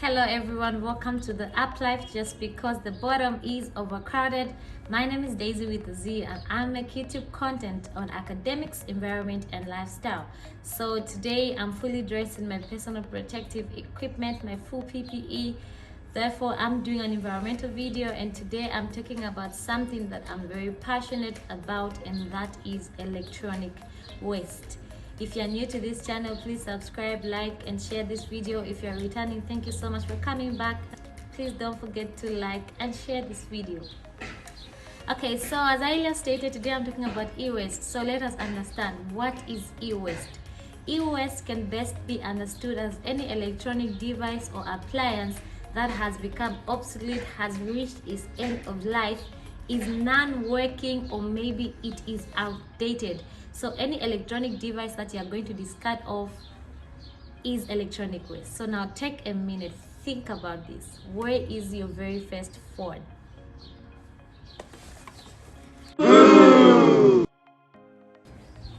Hello everyone, welcome to the Up Life just because the bottom is overcrowded. My name is Daisy with a Z and I make YouTube content on academics, environment and lifestyle. So today I'm fully dressed in my personal protective equipment, my full PPE. Therefore, I'm doing an environmental video and today I'm talking about something that I'm very passionate about, and that is electronic waste. If you're new to this channel, please subscribe, like and share this video. If you're returning, thank you so much for coming back. Please don't forget to like and share this video. Okay, so as I earlier stated, today I'm talking about e-waste. So let us understand what is e-waste. E-waste can best be understood as any electronic device or appliance that has become obsolete, has reached its end of life, is non-working, or maybe it is outdated. So any electronic device that you are going to discard of is electronic waste. So now take a minute, think about this. Where is your very first phone?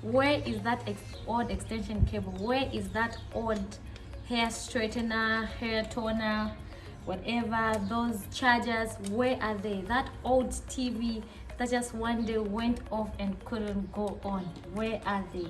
Where is that old extension cable? Where is that old hair straightener, hair toner, whatever, those chargers? Where are they? That old TV that just one day went off and couldn't go on, where are they?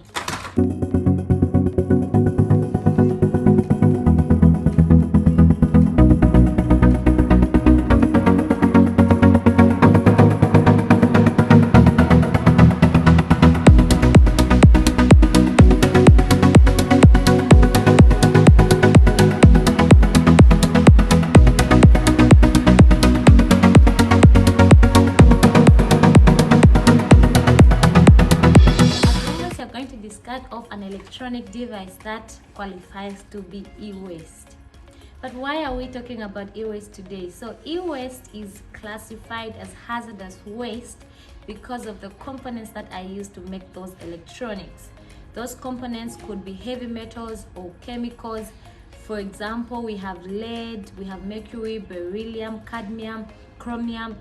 Of an electronic device, that qualifies to be e-waste. But why are we talking about e-waste today? So e-waste is classified as hazardous waste because of the components that are used to make those electronics. Those components could be heavy metals or chemicals. For example, we have lead, we have mercury, beryllium, cadmium, chromium,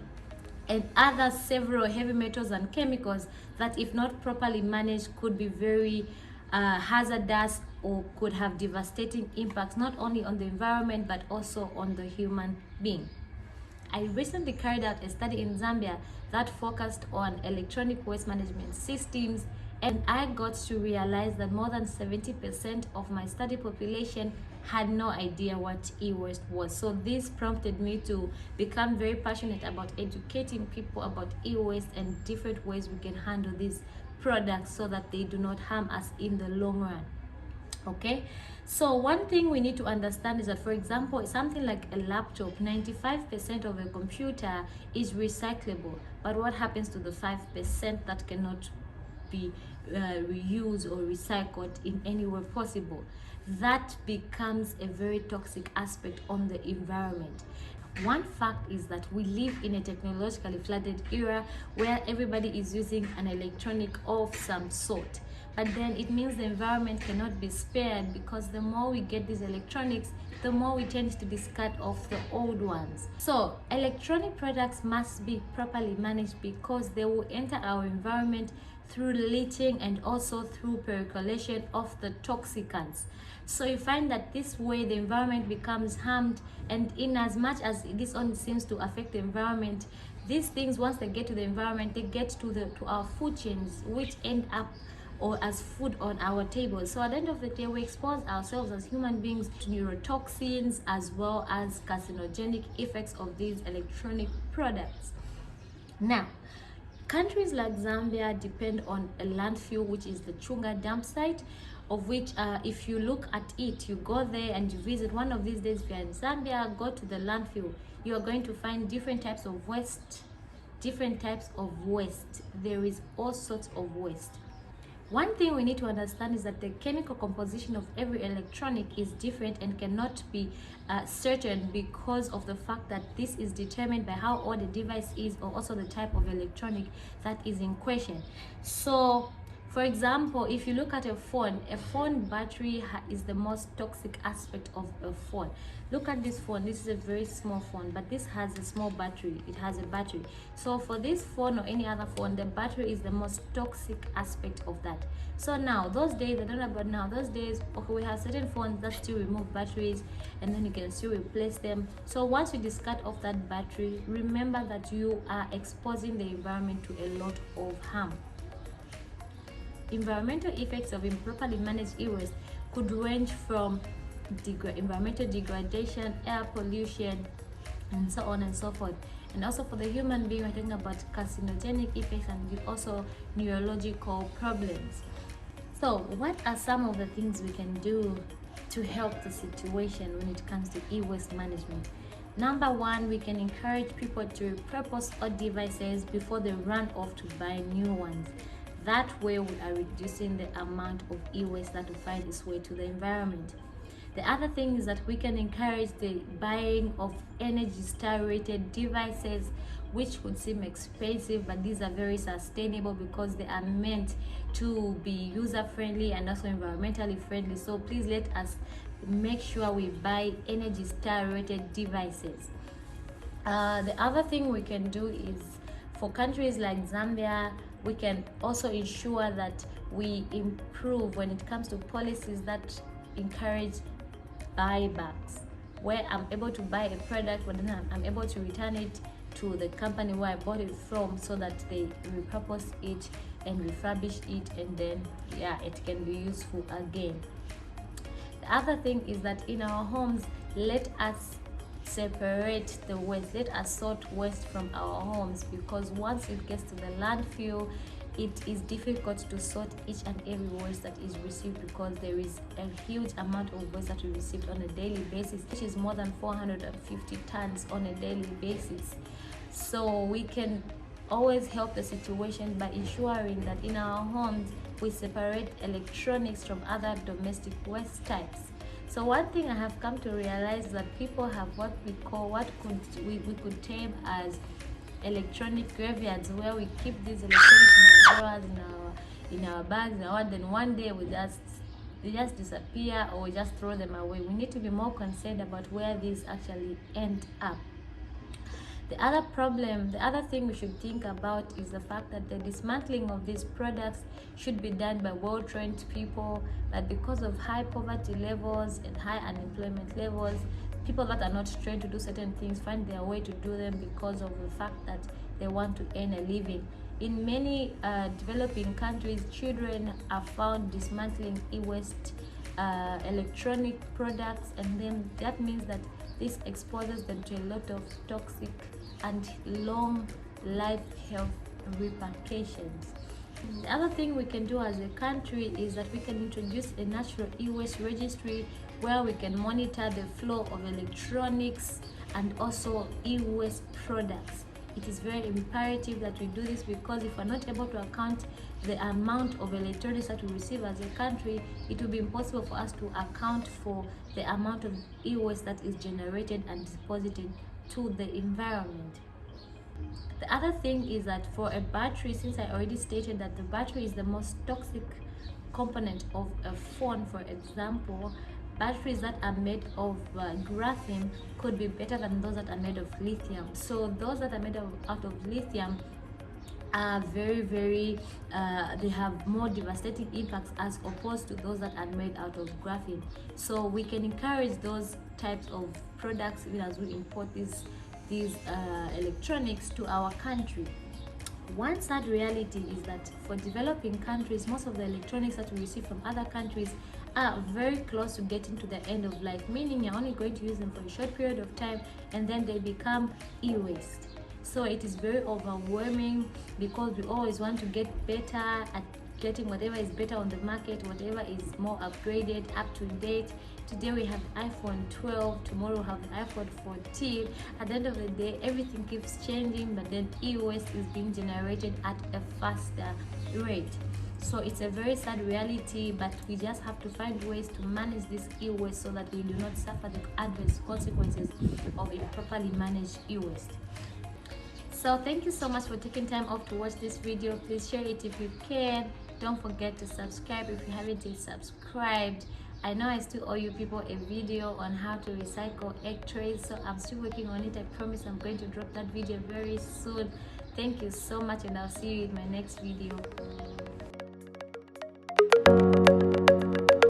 and other several heavy metals and chemicals that, if not properly managed, could be very hazardous or could have devastating impacts not only on the environment but also on the human being. I recently carried out a study in Zambia that focused on electronic waste management systems, and I got to realize that more than 70% of my study population had no idea what e-waste was. So this prompted me to become very passionate about educating people about e-waste and different ways we can handle these products so that they do not harm us in the long run. Okay, so one thing we need to understand is that, for example, something like a laptop, 95% of a computer is recyclable, but what happens to the 5% that cannot be reused or recycled in any way possible? That becomes a very toxic aspect on the environment. One fact is that we live in a technologically flooded era where everybody is using an electronic of some sort, but then it means the environment cannot be spared, because the more we get these electronics, the more we tend to discard off the old ones. So electronic products must be properly managed because they will enter our environment through leaching and also through percolation of the toxicants. So you find that this way the environment becomes harmed, and in as much as this only seems to affect the environment, these things, once they get to the environment, they get to our food chains, which end up or as food on our table. So at the end of the day, we expose ourselves as human beings to neurotoxins as well as carcinogenic effects of these electronic products. Now, countries like Zambia depend on a landfill, which is the Chunga dump site, of which if you look at it, you go there and you visit one of these days. If you're in Zambia, go to the landfill, you are going to find different types of waste. There is all sorts of waste. One thing we need to understand is that the chemical composition of every electronic is different and cannot be certain, because of the fact that this is determined by how old the device is, or also the type of electronic that is in question. So For example, if you look at a phone battery is the most toxic aspect of a phone. Look at this phone. This is a very small phone, but this has a small battery. It has a battery. So for this phone or any other phone, the battery is the most toxic aspect of that. So now, those days, I don't know about now, those days, okay, we have certain phones that still remove batteries and then you can still replace them. So once you discard off that battery, remember that you are exposing the environment to a lot of harm. Environmental effects of improperly managed e-waste could range from environmental degradation, air pollution, and so on and so forth. And also for the human being, we're talking about carcinogenic effects and also neurological problems. So what are some of the things we can do to help the situation when it comes to e-waste management? Number one, we can encourage people to repurpose old devices before they run off to buy new ones. That way we are reducing the amount of e-waste that will find its way to the environment. The other thing is that we can encourage the buying of Energy Star rated devices, which would seem expensive, but these are very sustainable because they are meant to be user friendly and also environmentally friendly. So please let us make sure we buy Energy Star rated devices. The other thing we can do is, for countries like Zambia, we can also ensure that we improve when it comes to policies that encourage buybacks, where I'm able to buy a product but then I'm able to return it to the company where I bought it from, so that they repurpose it and refurbish it, and then it can be useful again. The other thing is that in our homes, let us separate the waste. Let us sort waste from our homes, because once it gets to the landfill, it is difficult to sort each and every waste that is received, because there is a huge amount of waste that we receive on a daily basis, which is more than 450 tons on a daily basis. So we can always help the situation by ensuring that in our homes we separate electronics from other domestic waste types. So one thing I have come to realize is that people have what we call, we could term as electronic graveyards, where we keep these electronics in our drawers, in our bags, and then one day they just disappear, or we just throw them away. We need to be more concerned about where these actually end up. The other thing we should think about is the fact that the dismantling of these products should be done by well-trained people, but because of high poverty levels and high unemployment levels, people that are not trained to do certain things find their way to do them because of the fact that they want to earn a living. In many developing countries, children are found dismantling e-waste electronic products, and then that means that this exposes them to a lot of toxic and long life health repercussions. The other thing we can do as a country is that we can introduce a national e-waste registry, where we can monitor the flow of electronics and also e-waste products. It is very imperative that we do this, because if we're not able to account the amount of electronics that we receive as a country, it will be impossible for us to account for the amount of e-waste that is generated and deposited to the environment. The other thing is that for a battery, since I already stated that the battery is the most toxic component of a phone, for example, batteries that are made of graphene could be better than those that are made of lithium. So those that are made out of lithium are very they have more devastating impacts as opposed to those that are made out of graphene. So we can encourage those types of products even as we import these electronics to our country. One sad reality is that for developing countries, most of the electronics that we receive from other countries are very close to getting to the end of life, meaning you're only going to use them for a short period of time and then they become e-waste. So it is very overwhelming, because we always want to get better at getting whatever is better on the market, whatever is more upgraded, up to date. Today we have iPhone 12, tomorrow we have iPhone 14. At the end of the day, everything keeps changing, but then e-waste is being generated at a faster rate. So it's a very sad reality, but we just have to find ways to manage this e-waste so that we do not suffer the adverse consequences of improperly managed e-waste. So thank you so much for taking time off to watch this video. Please share it if you can. don't forget to subscribe if you haven't yet subscribed. I know I still owe you people a video on how to recycle egg trays, so I'm still working on it. I promise I'm going to drop that video very soon. Thank you so much, and I'll see you in my next video.